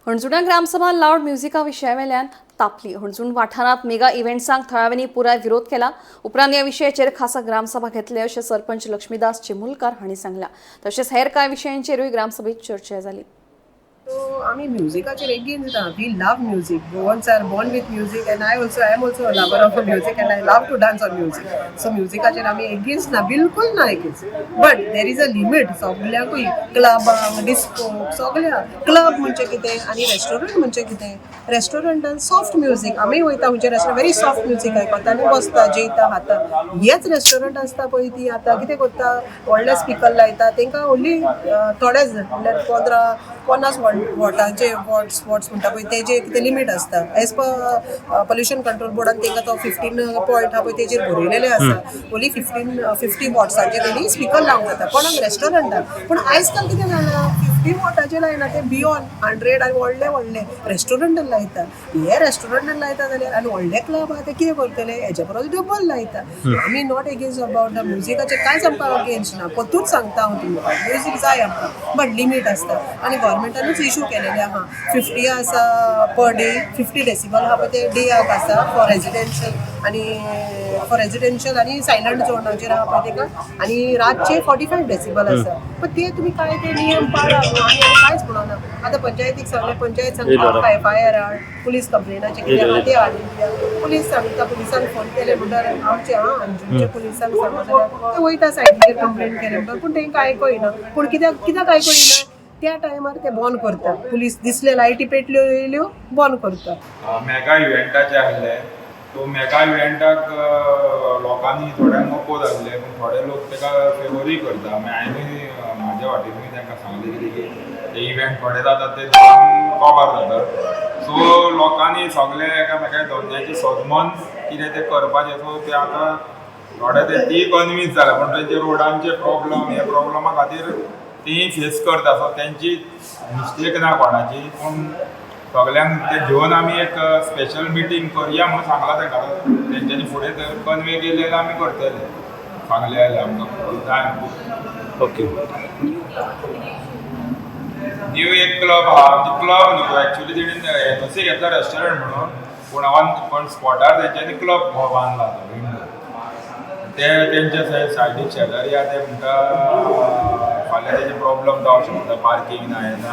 हणजुणा ग्रामसभा loud म्युझिका विशया वेल्यान तापली. हणजूण वाठारात मेगा इव्हेंट्सांक थळाव्यांनी पुराय विरोध केला. उपरांत ह्या विशयाचेर खासा ग्रामसभा घेतले अशें सरपंच लक्ष्मीदास चिमुलकार हांणी सांगलां. तशेंच हेर कांय विशयांचेरूय ग्रामसभेत चर्चा जाली. आमी म्युझिकाचेर एगेन्स्ट ना. We love music. Goans are born with music and I am also a lover of music and I love to dance on music. So म्युझिकाचेर आमी एगेन्स्ट ना, बिलकुल ना against. But there is a limit. सगळ्याकूय क्लबांक, डिस्कोक, सगळ्या club म्हणजे कितें आनी रेस्टॉरंट म्हणजे कितें. रेस्टॉरंटान सॉफ्ट म्युझिक आमी वयता म्हणजे रेस्टॉरंट व्हेरी सॉफ्ट म्युझिक आयकता आनी बसता, जेयता, खाता. हेच रेस्टॉरंट आसता पळय ती आतां कितें करता, व्हडले स्पिकर लायता, तांकां ओन्ली थोडेच म्हणल्यार 15-50 वॉटांचे वॉट्स म्हणटा पळय तेजे कितें लिमीट आसता. एज पर पोल्युशन कंट्रोल बोर्डान तांकां तो 15 पॉयंट आहा पळय तेजेर बरयलेले आसा. ओन्ली 50 वॉट्सांचे तेणी स्पिकर लावंक जाता कोणाक रेस्टॉरंटान. पूण आयज काल कितें जालां, 50 वॉटाचे लायना, ते बियॉन्ड 100 आनी व्हडले रेस्टॉरंटान लायता. हे रेस्टॉरंटान लायता जाल्यार आनी व्हडले क्लब आहा ते कितें करतले, हेच्या परस डबल लायता. आमी नॉट एगेन्स्ट अबाउट द म्युझिकाचे कांयच आमकां अगेन्स्ट ना. पत्तूच सांगता हांव तुमकां, म्युझीक जाय आमकां बट लिमीट आसता. आनी गोवोरमेंटानूच इशू केलेले आहा. 50 आसा पर डे, 50 डेसिबल आहा पळय ते डेयाक आसा फॉर रेजिडेन्शियल आनी सायलंट झोनाचेर आहा पळय तेका. आनी रातचे 45 डेसिबल आसा. पण ते तुमी काय ते नियम पाळा न्हू. आनी कांयच म्हणना. आतां पंचायतीक सांगलें, पंचायत सांगता FIR हाड, पुलीस कंप्लेनाचें कितें आहा तें हाडून दिया. पुलीस सांगता, पुलिसांक फोन केले म्हणल्यार आमचे अंजुणचे पुलिसांक सांगता जाल्यार ते वयता सायडीचेर कंप्लेन केले म्हणटा. पूण तांकां आयकयना. पूण कित्याक आयकयना, त्या टायमार ते बंद करता. पुलीस दिसले लायटी पेटल्यो येयल्यो बंद करता. मेगा इव्हेंटाचे आहले, तो मेगा इव्हेंटाक लोकांनी थोड्यांक नको जाल्ले, पूण थोडे लोक ताका फेवरूय करता. मागीर हांवें म्हाज्या वाटेनूय तांकां सांगलें कितें की ते इव्हेंट थोडे जातात ते कवर जातात. सो लोकांनी सगळे एकामेका धोंड्याचे सदमन कितें तें करपाचें. सो ते आतां थोडे ती कन्विन्स जाला, पूण तेंचे रोडांचे प्रॉब्लम, हे प्रॉब्लमा खातीर ती फेस करता. सो तेंची मिस्टेक ना कोणाची, पूण सगल्यांक ते घेवन आमी एक स्पेशल मिटींग करया म्हणून सांगला तांकां. तेंच्यांनी फुडें कन्वे केले जाल्यार आमी करतले. सांगले जाल्यार आमकां जाय. ओके. न्यू एक क्लब आहा, ती क्लब न्हू एक्चुली तेणीन NOC घेतला रेस्टॉरंट म्हणून, पण स्पॉटार तेंच्यांनी क्लब बांदला तो. ते तेंचे सायडीक शेजारी आहा ते म्हणटा फाल्यां तेजे प्रॉब्लम जावंक शकता, पार्कींग ना हें ना.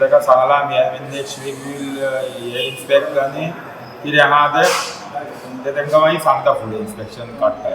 ताका सांगलां आमी नेक्स्ट वीक वील हे इन्स्पेक्ट आनी कितें आहा ते तांकां मागीर सांगता फुडें इन्स्पेक्शन काडटा.